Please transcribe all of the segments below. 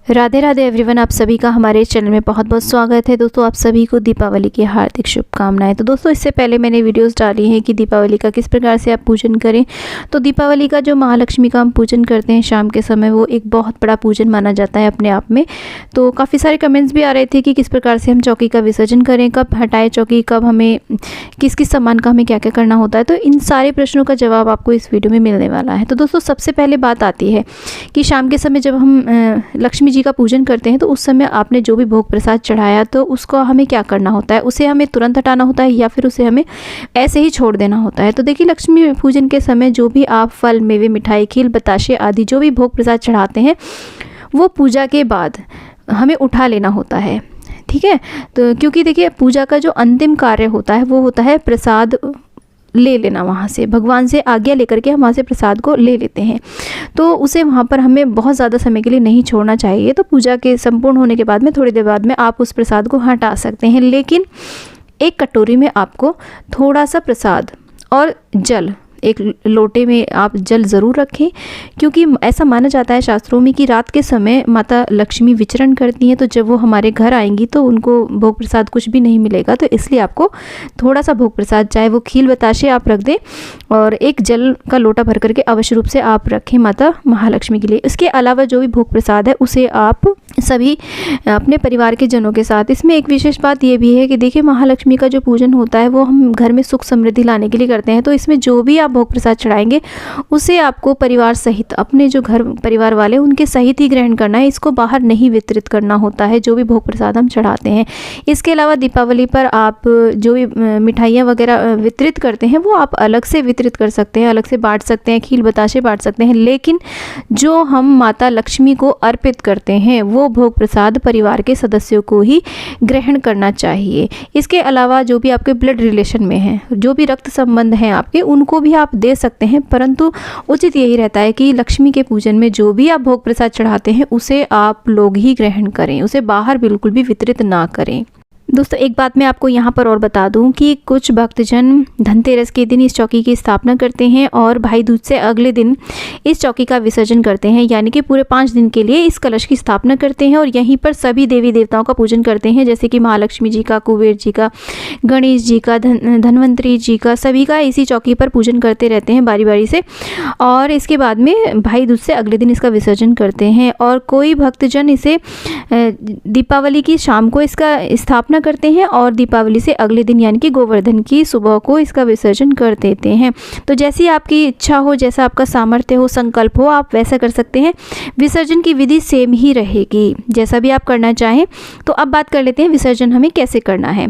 Radhe Radhe everyone, आप सभी का हमारे चैनल में बहुत बहुत स्वागत है। दोस्तों, आप सभी को दीपावली की हार्दिक शुभकामनाएं। तो दोस्तों, इससे पहले मैंने वीडियोस डाली हैं कि दीपावली का किस प्रकार से आप पूजन करें। तो दीपावली का जो महालक्ष्मी का हम पूजन करते हैं शाम के समय, वो एक बहुत बड़ा पूजन माना जाता है अपने आप में। तो काफ़ी सारे कमेंट्स भी आ रहे थे कि किस प्रकार से हम चौकी का विसर्जन करें, कब हटाएं चौकी, कब हमें किस किस सामान का हमें क्या क्या करना होता है। तो इन सारे प्रश्नों का जवाब आपको इस वीडियो में मिलने वाला है। तो दोस्तों, सबसे पहले बात आती है कि शाम के समय जब हम लक्ष्मी जी का पूजन करते हैं तो उस समय आपने जो भी भोग प्रसाद चढ़ाया तो उसको हमें क्या करना होता है, उसे हमें तुरंत हटाना होता है या फिर उसे हमें ऐसे ही छोड़ देना होता है। तो देखिए, लक्ष्मी पूजन के समय जो भी आप फल, मेवे, मिठाई, खील, बताशे आदि जो भी भोग प्रसाद चढ़ाते हैं वो पूजा के बाद हमें उठा लेना होता है। ठीक है, तो क्योंकि देखिए, पूजा का जो अंतिम कार्य होता है वो होता है प्रसाद ले लेना। वहाँ से भगवान से आज्ञा लेकर के हम वहाँ से प्रसाद को ले लेते हैं। तो उसे वहाँ पर हमें बहुत ज़्यादा समय के लिए नहीं छोड़ना चाहिए। तो पूजा के संपूर्ण होने के बाद में थोड़ी देर बाद में आप उस प्रसाद को हटा सकते हैं। लेकिन एक कटोरी में आपको थोड़ा सा प्रसाद और जल, एक लोटे में आप जल ज़रूर रखें, क्योंकि ऐसा माना जाता है शास्त्रों में कि रात के समय माता लक्ष्मी विचरण करती हैं। तो जब वो हमारे घर आएंगी तो उनको भोग प्रसाद कुछ भी नहीं मिलेगा। तो इसलिए आपको थोड़ा सा भोग प्रसाद, चाहे वो खील बताशे आप रख दें, और एक जल का लोटा भर करके अवश्य रूप से आप रखें माता महालक्ष्मी के लिए। इसके अलावा जो भी भोग प्रसाद है उसे आप सभी अपने परिवार के जनों के साथ, इसमें एक विशेष बात ये भी है कि देखिए, महालक्ष्मी का जो पूजन होता है वो हम घर में सुख समृद्धि लाने के लिए करते हैं। तो इसमें जो भी भोग प्रसाद चढ़ाएंगे उसे आपको परिवार सहित, अपने जो घर परिवार वाले उनके सहित ही ग्रहण करना है। इसको बाहर नहीं वितरित करना होता है जो भी भोग प्रसाद हम चढ़ाते हैं। इसके अलावा दीपावली पर आप जो भी मिठाइयाँ वगैरह वितरित करते हैं वो आप अलग से वितरित कर सकते हैं, अलग से बांट सकते हैं, खील बताशे बांट सकते हैं। लेकिन जो हम माता लक्ष्मी को अर्पित करते हैं वो भोग प्रसाद परिवार के सदस्यों को ही ग्रहण करना चाहिए। इसके अलावा जो भी आपके ब्लड रिलेशन में हैं, जो भी रक्त संबंध हैं आपके, उनको भी आप दे सकते हैं। परंतु उचित यही रहता है कि लक्ष्मी के पूजन में जो भी आप भोग प्रसाद चढ़ाते हैं उसे आप लोग ही ग्रहण करें, उसे बाहर बिल्कुल भी वितरित ना करें। दोस्तों, एक बात मैं आपको यहाँ पर और बता दूँ कि कुछ भक्तजन धनतेरस के दिन इस चौकी की स्थापना करते हैं और भाई दूज से अगले दिन इस चौकी का विसर्जन करते हैं। यानी कि पूरे 5 दिन के लिए इस कलश की स्थापना करते हैं और यहीं पर सभी देवी देवताओं का पूजन करते हैं, जैसे कि महालक्ष्मी जी का, कुबेर जी का, गणेश जी का, धन्वंतरी जी का, सभी का इसी चौकी पर पूजन करते रहते हैं बारी बारी से। और इसके बाद में भाई दूज से अगले दिन इसका विसर्जन करते हैं। और कोई भक्तजन इसे दीपावली की शाम को इसका स्थापना करते हैं और दीपावली से अगले दिन यानी कि गोवर्धन की सुबह को इसका विसर्जन कर देते हैं। तो जैसी आपकी इच्छा हो, जैसा आपका सामर्थ्य हो, संकल्प हो, आप वैसा कर सकते हैं। विसर्जन की विधि सेम ही रहेगी, जैसा भी आप करना चाहें। तो अब बात कर लेते हैं विसर्जन हमें कैसे करना है।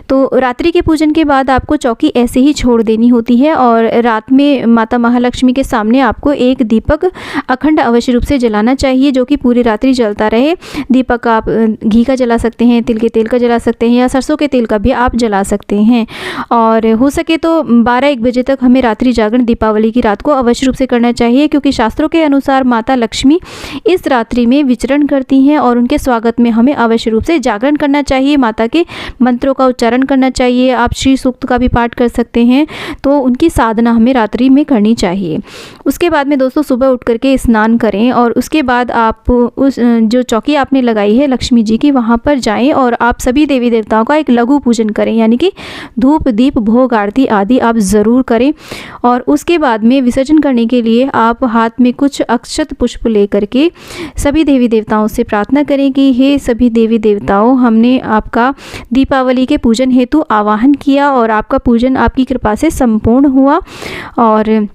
तो रात्रि के पूजन के बाद आपको चौकी ऐसे ही छोड़ देनी होती है और रात में माता महालक्ष्मी के सामने आपको एक दीपक अखंड अवश्य रूप से जलाना चाहिए, जो कि पूरी रात्रि जलता रहे। दीपक आप घी का जला सकते हैं, तिल के तेल का जला सकते हैं, या सरसों के तेल का भी आप जला सकते हैं। और हो सके तो 12-1 बजे तक हमें रात्रि जागरण दीपावली की रात को अवश्य रूप से करना चाहिए, क्योंकि शास्त्रों के अनुसार माता लक्ष्मी इस रात्रि में विचरण करती हैं और उनके स्वागत में हमें अवश्य रूप से जागरण करना चाहिए, माता के मंत्रों का उच्चारण करना चाहिए। आप श्री सूक्त का भी पाठ कर सकते हैं। तो उनकी साधना हमें रात्रि में करनी चाहिए। उसके बाद में दोस्तों, सुबह उठ करके स्नान करें और उसके बाद आप उस जो चौकी आपने लगाई है लक्ष्मी जी की, वहाँ पर जाएं और आप सभी देवी देवताओं का एक लघु पूजन करें, यानी कि धूप, दीप, भोग आरती आदि आप ज़रूर करें। और उसके बाद में विसर्जन करने के लिए आप हाथ में कुछ अक्षत पुष्प लेकर के सभी देवी देवताओं से प्रार्थना करें कि हे सभी देवी देवताओं, हमने आपका दीपावली के पूजन हेतु आवाहन किया और आपका पूजन आपकी कृपा से संपूर्ण हुआ। और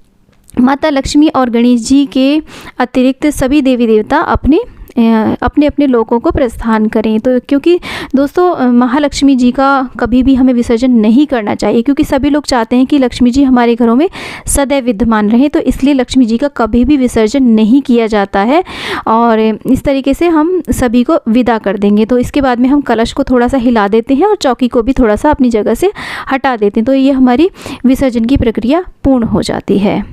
माता लक्ष्मी और गणेश जी के अतिरिक्त सभी देवी देवता अपने अपने लोगों को प्रस्थान करें। तो क्योंकि दोस्तों, महालक्ष्मी जी का कभी भी हमें विसर्जन नहीं करना चाहिए, क्योंकि सभी लोग चाहते हैं कि लक्ष्मी जी हमारे घरों में सदैव विद्यमान रहें। तो इसलिए लक्ष्मी जी का कभी भी विसर्जन नहीं किया जाता है। और इस तरीके से हम सभी को विदा कर देंगे। तो इसके बाद में हम कलश को थोड़ा सा हिला देते हैं और चौकी को भी थोड़ा सा अपनी जगह से हटा देते हैं। तो ये हमारी विसर्जन की प्रक्रिया पूर्ण हो जाती है।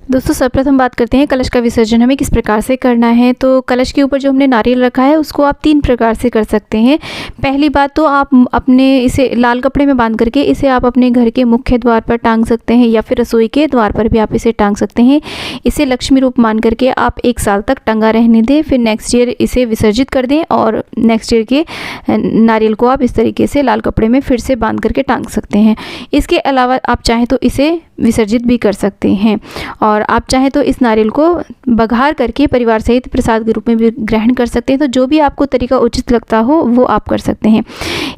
दोस्तों सर्वप्रथम बात करते हैं कलश का विसर्जन हमें किस प्रकार से करना है। तो कलश के ऊपर जो हमने नारियल रखा है उसको आप 3 प्रकार से कर सकते हैं। पहली बात तो आप अपने इसे लाल कपड़े में बांध करके इसे आप अपने घर के मुख्य द्वार पर टांग सकते हैं या फिर रसोई के द्वार पर भी आप इसे टांग सकते हैं। इसे लक्ष्मी रूप मान करके आप 1 साल तक टंगा रहने दें, फिर नेक्स्ट ईयर इसे विसर्जित कर दें और नेक्स्ट ईयर के नारियल को आप इस तरीके से लाल कपड़े में फिर से बांध करके टांग सकते हैं। इसके अलावा आप चाहें तो इसे विसर्जित भी कर सकते हैं और आप चाहें तो इस नारियल को बघार करके परिवार सहित प्रसाद के रूप में भी ग्रहण कर सकते हैं। तो जो भी आपको तरीका उचित लगता हो वो आप कर सकते हैं।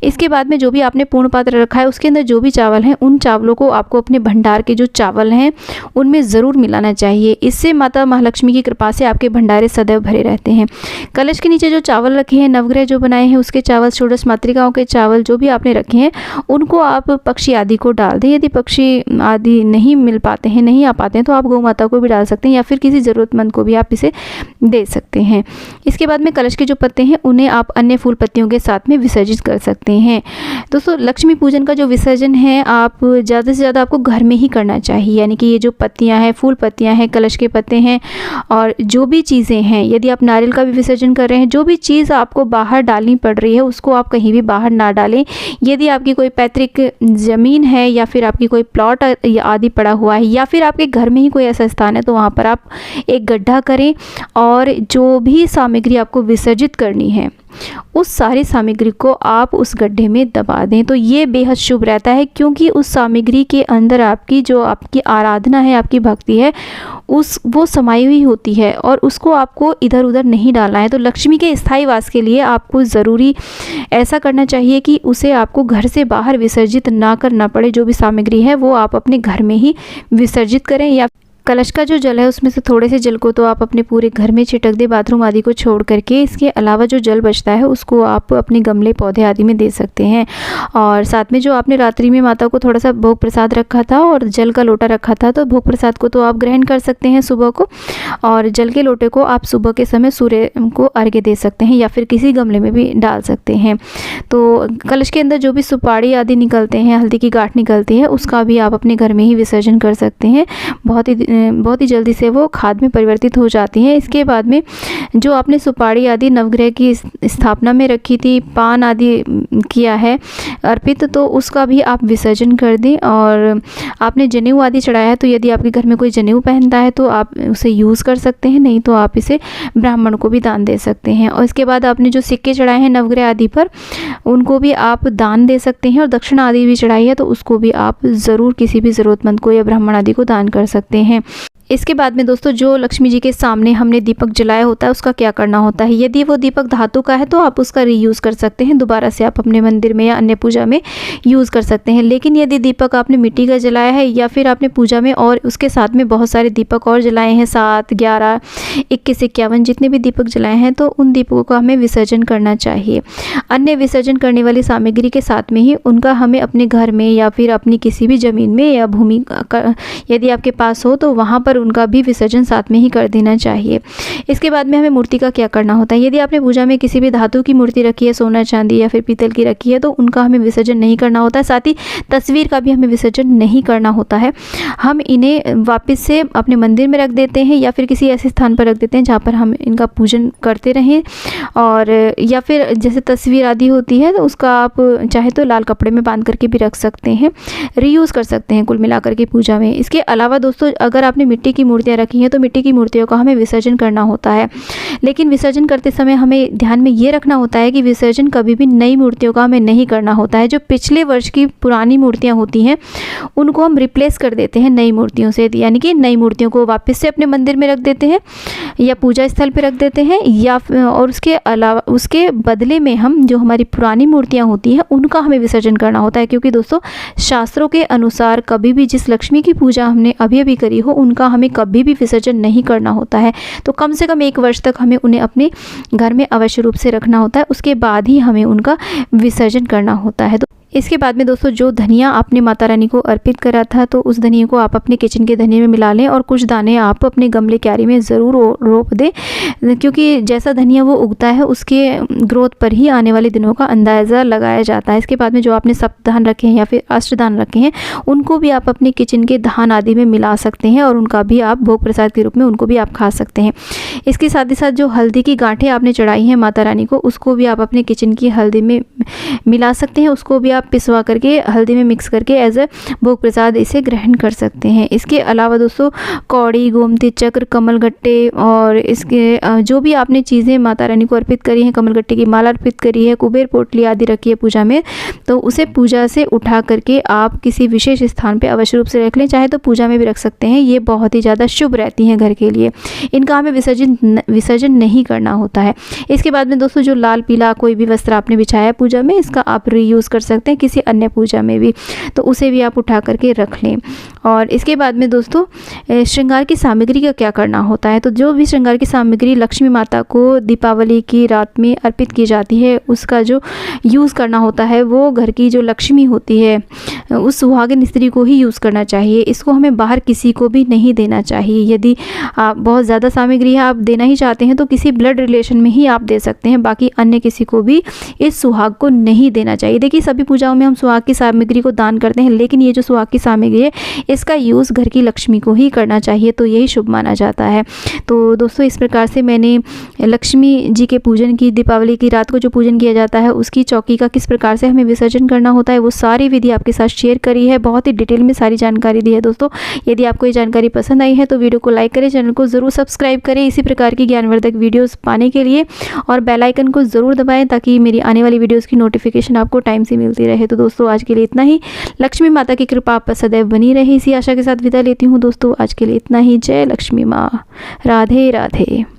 इसके बाद में जो भी आपने पूर्ण पात्र रखा है उसके अंदर जो भी चावल हैं उन चावलों को आपको अपने भंडार के जो चावल हैं उनमें ज़रूर मिलाना चाहिए। इससे माता महालक्ष्मी की कृपा से आपके भंडारे सदैव भरे रहते हैं। कलश के नीचे जो चावल रखे हैं, नवग्रह जो बनाए हैं उसके चावल, षोडश मातृकाओं के चावल जो भी आपने रखे हैं उनको आप पक्षी आदि को डाल दें। यदि पक्षी आदि नहीं मिल पाते हैं, नहीं आ पाते हैं तो आप गौ माता को भी डाल सकते हैं या फिर किसी ज़रूरतमंद को भी आप इसे दे सकते हैं। इसके बाद में कलश के जो पत्ते हैं उन्हें आप अन्य फूल पत्तियों के साथ में विसर्जित कर सकते हैं। दोस्तों लक्ष्मी पूजन का जो विसर्जन है आप ज़्यादा से ज़्यादा आपको घर में ही करना चाहिए, यानी कि ये जो पत्तियां हैं, फूल पत्तियां हैं, कलश के पत्ते हैं और जो भी चीज़ें हैं, यदि आप नारियल का भी विसर्जन कर रहे हैं, जो भी चीज़ आपको बाहर डालनी पड़ रही है उसको आप कहीं भी बाहर ना डालें। यदि आपकी कोई पैतृक ज़मीन है या फिर आपकी कोई प्लॉट आदि पड़ा हुआ है या फिर आपके घर में ही कोई ऐसा स्थान है तो वहाँ पर आप एक गड्ढा करें और जो भी सामग्री आपको विसर्जित करनी है उस सारी सामग्री को आप उस गड्ढे में दबा दें। तो ये बेहद शुभ रहता है क्योंकि उस सामग्री के अंदर आपकी जो आपकी आराधना है, आपकी भक्ति है वो समाई हुई होती है और उसको आपको इधर उधर नहीं डालना है। तो लक्ष्मी के स्थायी वास के लिए आपको ज़रूरी ऐसा करना चाहिए कि उसे आपको घर से बाहर विसर्जित ना करना पड़े। जो भी सामग्री है वो आप अपने घर में ही विसर्जित करें या कलश का जो जल है उसमें से थोड़े से जल को तो आप अपने पूरे घर में छिटक दें, बाथरूम आदि को छोड़ करके। इसके अलावा जो जल बचता है उसको आप अपने गमले पौधे आदि में दे सकते हैं। और साथ में जो आपने रात्रि में माता को थोड़ा सा भोग प्रसाद रखा था और जल का लोटा रखा था तो भोग प्रसाद को तो आप ग्रहण कर सकते हैं सुबह को, और जल के लोटे को आप सुबह के समय सूर्य को अर्घ्य दे सकते हैं या फिर किसी गमले में भी डाल सकते हैं। तो कलश के अंदर जो भी सुपारी आदि निकलते हैं, हल्दी की गांठ निकलती है, उसका भी आप अपने घर में ही विसर्जन कर सकते हैं। बहुत ही जल्दी से वो खाद में परिवर्तित हो जाती हैं। इसके बाद में जो आपने सुपारी आदि नवग्रह की स्थापना में रखी थी, पान आदि किया है अर्पित, तो उसका भी आप विसर्जन कर दें। और आपने जनेऊ आदि चढ़ाया है तो यदि आपके घर में कोई जनेऊ पहनता है तो आप उसे यूज़ कर सकते हैं, नहीं तो आप इसे ब्राह्मण को भी दान दे सकते हैं। और इसके बाद आपने जो सिक्के चढ़ाए हैं नवग्रह आदि पर उनको भी आप दान दे सकते हैं और दक्षिणा आदि भी चढ़ाई है तो उसको भी आप ज़रूर किसी भी ज़रूरतमंद को या ब्राह्मण आदि को दान कर सकते हैं। इसके बाद में दोस्तों जो लक्ष्मी जी के सामने हमने दीपक जलाया होता है उसका क्या करना होता है। यदि वो दीपक धातु का है तो आप उसका रीयूज़ कर सकते हैं, दोबारा से आप अपने मंदिर में या अन्य पूजा में यूज़ कर सकते हैं। लेकिन यदि दीपक आपने मिट्टी का जलाया है या फिर आपने पूजा में और उसके साथ में बहुत सारे दीपक और जलाए हैं, 7, 11, 21, 51 जितने भी दीपक जलाए हैं, तो उन दीपकों का हमें विसर्जन करना चाहिए। अन्य विसर्जन करने वाली सामग्री के साथ में ही उनका हमें अपने घर में या फिर अपनी किसी भी ज़मीन में या भूमि यदि आपके पास हो तो वहाँ पर उनका भी विसर्जन साथ में ही कर देना चाहिए। इसके बाद में हमें मूर्ति का क्या करना होता है। यदि आपने पूजा में किसी भी धातु की मूर्ति रखी है, सोना चांदी या फिर पीतल की रखी है, तो उनका हमें विसर्जन नहीं करना होता है। साथ ही तस्वीर का भी हमें विसर्जन नहीं करना होता है। हम इन्हें वापस से अपने मंदिर में रख देते हैं या फिर किसी ऐसे स्थान पर रख देते हैं जहाँ पर हम इनका पूजन करते रहें। और या फिर जैसे तस्वीर आदि होती है तो उसका आप चाहे तो लाल कपड़े में बांध करके भी रख सकते हैं, रीयूज़ कर सकते हैं कुल मिलाकर के पूजा में। इसके अलावा दोस्तों अगर आपने मिट्टी की मूर्तियाँ रखी हैं तो मिट्टी की मूर्तियों का हमें विसर्जन करना होता है। लेकिन विसर्जन करते समय हमें ध्यान में ये रखना होता है कि विसर्जन कभी भी नई मूर्तियों का हमें नहीं करना होता है। जो पिछले वर्ष की पुरानी मूर्तियाँ होती हैं उनको हम रिप्लेस कर देते हैं नई मूर्तियों से, यानी कि नई मूर्तियों को वापस से अपने मंदिर में रख देते हैं या पूजा स्थल पर रख देते हैं या और उसके अलावा उसके बदले में हम जो हमारी पुरानी मूर्तियाँ होती हैं उनका हमें विसर्जन करना होता है। क्योंकि दोस्तों शास्त्रों के अनुसार कभी भी जिस लक्ष्मी की पूजा हमने अभी अभी करी हो उनका हमें कभी भी विसर्जन नहीं करना होता है। तो कम से कम 1 वर्ष तक हमें उन्हें अपने घर में अवश्य रूप से रखना होता है, उसके बाद ही हमें उनका विसर्जन करना होता है। तो इसके बाद में दोस्तों जो धनिया आपने माता रानी को अर्पित करा था, तो उस धनिया को आप अपने किचन के धनिया में मिला लें और कुछ दाने आप अपने गमले क्यारी में ज़रूर रोप दें, क्योंकि जैसा धनिया वो उगता है उसके ग्रोथ पर ही आने वाले दिनों का अंदाज़ा लगाया जाता है। इसके बाद में जो आपने सप्तधान रखे हैं या फिर अष्टधान रखे हैं, उनको भी आप अपने किचन के धान आदि में मिला सकते हैं और उनका भी आप भोग प्रसाद के रूप में उनको भी आप खा सकते हैं। इसके साथ ही साथ जो हल्दी की गांठें आपने चढ़ाई हैं माता रानी को, उसको भी आप अपने किचन की हल्दी में मिला सकते हैं। उसको भी आप पिसवा करके हल्दी में मिक्स करके एज ए भोग प्रसाद इसे ग्रहण कर सकते हैं। इसके अलावा दोस्तों कौड़ी, गोमती चक्र, कमलगट्टे और इसके जो भी आपने चीज़ें माता रानी को अर्पित करी हैं, कमलगट्टे की माला अर्पित करी है, कुबेर पोटली आदि रखी है पूजा में, तो उसे पूजा से उठा करके आप किसी विशेष स्थान पे अवश्य रूप से रख लें, चाहे तो पूजा में भी रख सकते हैं। ये बहुत ही ज़्यादा शुभ रहती हैं घर के लिए। इनका हमें विसर्जन नहीं करना होता है। इसके बाद में दोस्तों जो लाल पीला कोई भी वस्त्र आपने बिछाया है पूजा में, इसका आप रीयूज़ कर सकते हैं किसी अन्य पूजा में भी, तो उसे भी आप उठा करके रख लें। और इसके बाद में दोस्तों श्रृंगार की सामग्री का क्या करना होता है, तो जो भी श्रृंगार की सामग्री लक्ष्मी माता को दीपावली की रात में अर्पित की जाती है, उसका जो यूज़ करना होता है वो घर की जो लक्ष्मी होती है उस सुहागिन स्त्री को ही यूज़ करना चाहिए। इसको हमें बाहर किसी को भी नहीं देना चाहिए। यदि आप बहुत ज़्यादा सामग्री है आप देना ही चाहते हैं तो किसी ब्लड रिलेशन में ही आप दे सकते हैं, बाकी अन्य किसी को भी इस सुहाग को नहीं देना चाहिए। देखिए सभी पूजाओं में हम सुहाग की सामग्री को दान करते हैं, लेकिन ये जो सुहाग की सामग्री है इसका यूज़ घर की लक्ष्मी को ही करना चाहिए, तो यही शुभ माना जाता है। तो दोस्तों इस प्रकार से मैंने लक्ष्मी जी के पूजन की, दीपावली की रात को जो पूजन किया जाता है उसकी चौकी का किस प्रकार से हमें विसर्जन करना होता है वो सारी विधि आपके साथ शेयर करी है। बहुत ही डिटेल में सारी जानकारी दी है दोस्तों। यदि आपको ये जानकारी पसंद आई है तो वीडियो को लाइक करें, चैनल को ज़रूर सब्सक्राइब करें इसी प्रकार की ज्ञानवर्धक वीडियोस पाने के लिए, और बेल आइकन को ज़रूर दबाएं ताकि मेरी आने वाली वीडियोस की नोटिफिकेशन आपको टाइम से मिलती रहे। तो दोस्तों आज के लिए इतना ही। लक्ष्मी माता की कृपा आप पर सदैव बनी रहे, इसी आशा के साथ विदा लेती हूँ दोस्तों। आज के लिए इतना ही। जय लक्ष्मी माँ। राधे राधे।